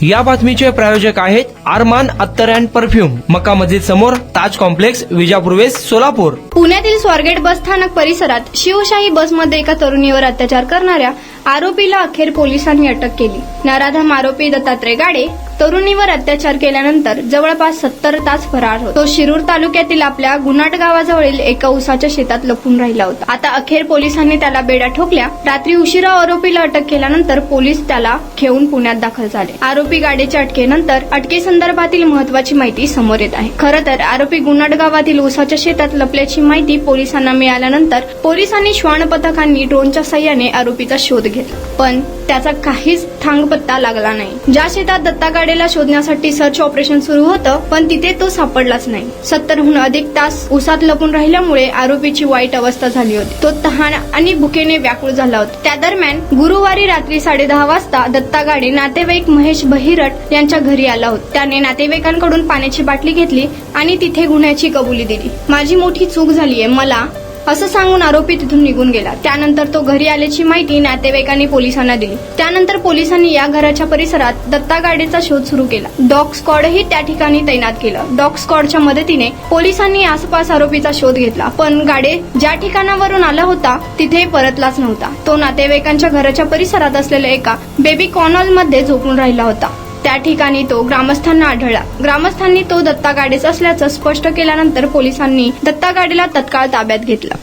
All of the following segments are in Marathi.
या बातमीचे प्रायोजक आहेत अरमान अत्तर अँड परफ्यूम, मक्का मस्जिद समोर, ताज कॉम्प्लेक्स, विजापूर वेस्ट, सोलापूर. पुण्यातील स्वारगेट बसस्थानक परिसरात शिवशाही बसमध्ये एका तरुणीवर अत्याचार करणाऱ्या आरोपीला अखेर पोलिसांनी अटक केली. नराधम आरोपी दत्तात्रय गाडे तरुणीवर अत्याचार केल्यानंतर जवळपास 70 तास फरार होता. तो शिरूर तालुक्यातील आपल्या गुन्हाट गावाजवळील एका उसाच्या शेतात लपून राहिला होता. आता अखेर पोलिसांनी त्याला बेड्या ठोकल्या. रात्री उशिरा आरोपीला अटक केल्यानंतर पोलीस त्याला घेऊन पुण्यात दाखल झाले. आरोपी गाडेच्या अटकेनंतर अटकेसंदर्भातील महत्वाची माहिती समोर येत आहे. खरं तर आरोपी गुन्हाट गावातील उसाच्या शेतात लपल्याची माहिती पोलिसांना मिळाल्यानंतर पोलिसांनी श्वान पथकांनी ड्रोनच्या साह्याने आरोपीचा शोध घेतला, पण त्याचा काहीच थांगपत्ता लागला नाही. ज्या शेतात दत्ता गाडेला शोधण्यासाठी सर्च ऑपरेशन सुरू होतं, पण तिथे तो सापडलाच नाही. 70हून अधिक तास उसात लपून राहिल्यामुळे आरोपीची वाईट अवस्था झाली होती. तो तहान आणि भुकेने व्याकुळ झाला होता. त्या दरम्यान गुरुवारी रात्री 10:30 वाजता दत्ता गाडे नातेवाईक महेश बहिरट यांच्या घरी आला होता. त्याने नातेवाईकांकडून पाण्याची बाटली घेतली आणि तिथे गुन्ह्याची कबुली दिली. माझी मोठी चूक झालीये मला, असं सांगून आरोपी तिथून निघून गेला. त्यानंतर तो घरी आल्याची माहिती नातेवाईकांनी पोलिसांना दिली. त्यानंतर पोलिसांनी या घराच्या परिसरात दत्ता गाडेचा शोध सुरू केला. डॉग स्क्वॉडही त्या ठिकाणी तैनात केलं. डॉग स्क्वॉडच्या मदतीने पोलिसांनी आसपास आरोपीचा शोध घेतला, पण गाडे ज्या ठिकाणावरून आला होता तिथे परतलाच नव्हता. तो नातेवाईकांच्या घराच्या परिसरात असलेल्या एका बेबी कॉर्नलमध्ये झोपून राहिला होता. त्या ठिकाणी तो ग्रामस्थांना आढळला. ग्रामस्थांनी तो दत्ता गाडेच असल्याचं स्पष्ट केल्यानंतर पोलिसांनी दत्ता गाडेला तत्काळ ताब्यात घेतलं.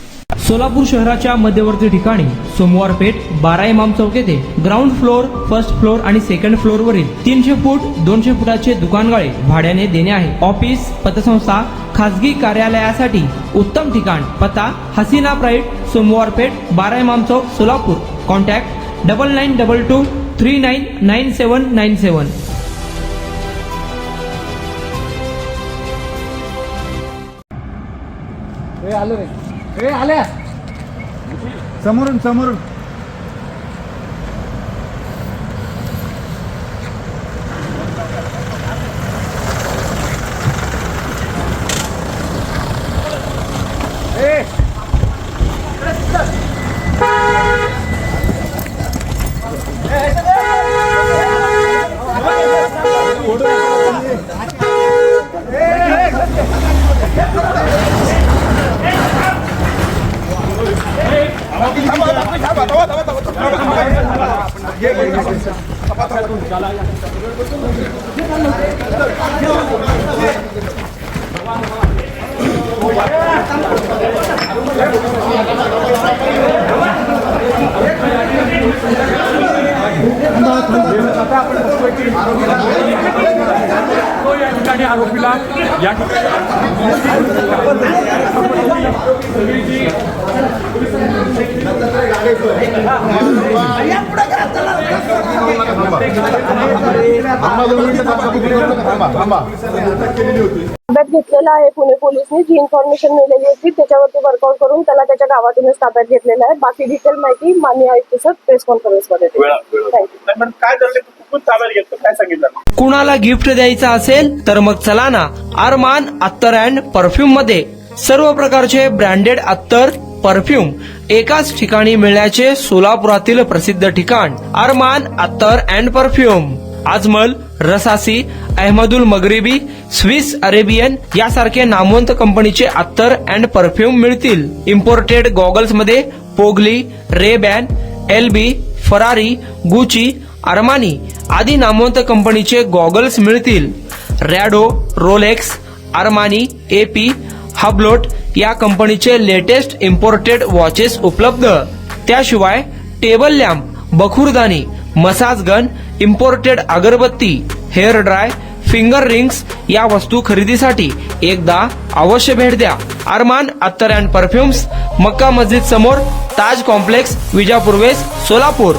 सोलापूर शहराच्या मध्यवर्ती ठिकाणी सोमवार पेठ 12 इमाम चौक येथे ग्राउंड फ्लोर, फर्स्ट फ्लोर आणि सेकंड फ्लोर वरील 300 फूट 200 फुटाचे दुकानगाळे भाड्याने देणे आहे. ऑफिस, पतसंस्था, खासगी कार्यालयासाठी उत्तम ठिकाण. पत्ता हसीना प्राईड, सोमवार पेठ 12 इमाम चौक, सोलापूर. कॉन्टॅक्ट 9922 399797. आलो रे, आल्या समोरून समोरून. आरोपीला या ताब्यात घेतलेला आहे. पुणे पोलिसने जी इन्फॉर्मेशन मिळालेली होती त्याच्यावरती वर्कआउट करून त्याला त्याच्या गावातूनच ताब्यात घेतलेला आहे. बाकी डिटेल माहिती माननीय आयुक्त सर प्रेस कॉन्फरन्स मध्ये. कुणाला गिफ्ट द्यायचं असेल तर मग चला ना अरमान अत्तर अँड परफ्यूम मध्ये. सर्व प्रकारचे ब्रँडेड अत्तर, परफ्यूम एकाच ठिकाणी मिळण्याचे सोलापुरातील प्रसिद्ध ठिकाण अरमान अत्तर and perfume. Ajmal, Rasasi, Ahmed Al Maghribi, Swiss Arabian यासारखे नामवंत कंपनीचे अत्तर अँड परफ्यूम मिळतील. इम्पोर्टेड गॉगल्स मध्ये पोगली, Ray Ban, L B, Ferrari, Gucci, Armani आदी नामवंत कंपनीचे गॉगल्स मिळतील. Rado, Rolex, Armani, A P, Hublot या कंपनीचे लेटेस्ट इम्पोर्टेड वॉचेस उपलब्ध. त्याशिवाय टेबल लॅम्प, बखुरदानी, मसाज गन, इम्पोर्टेड अगरबत्ती, हेअर ड्राय, फिंगर रिंग्स या वस्तू खरेदीसाठी एकदा अवश्य भेट द्या. अरमान अत्तर अँड परफ्यूम्स, मक्का मस्जिद समोर, ताज कॉम्प्लेक्स, विजापूर वेस्ट, सोलापूर.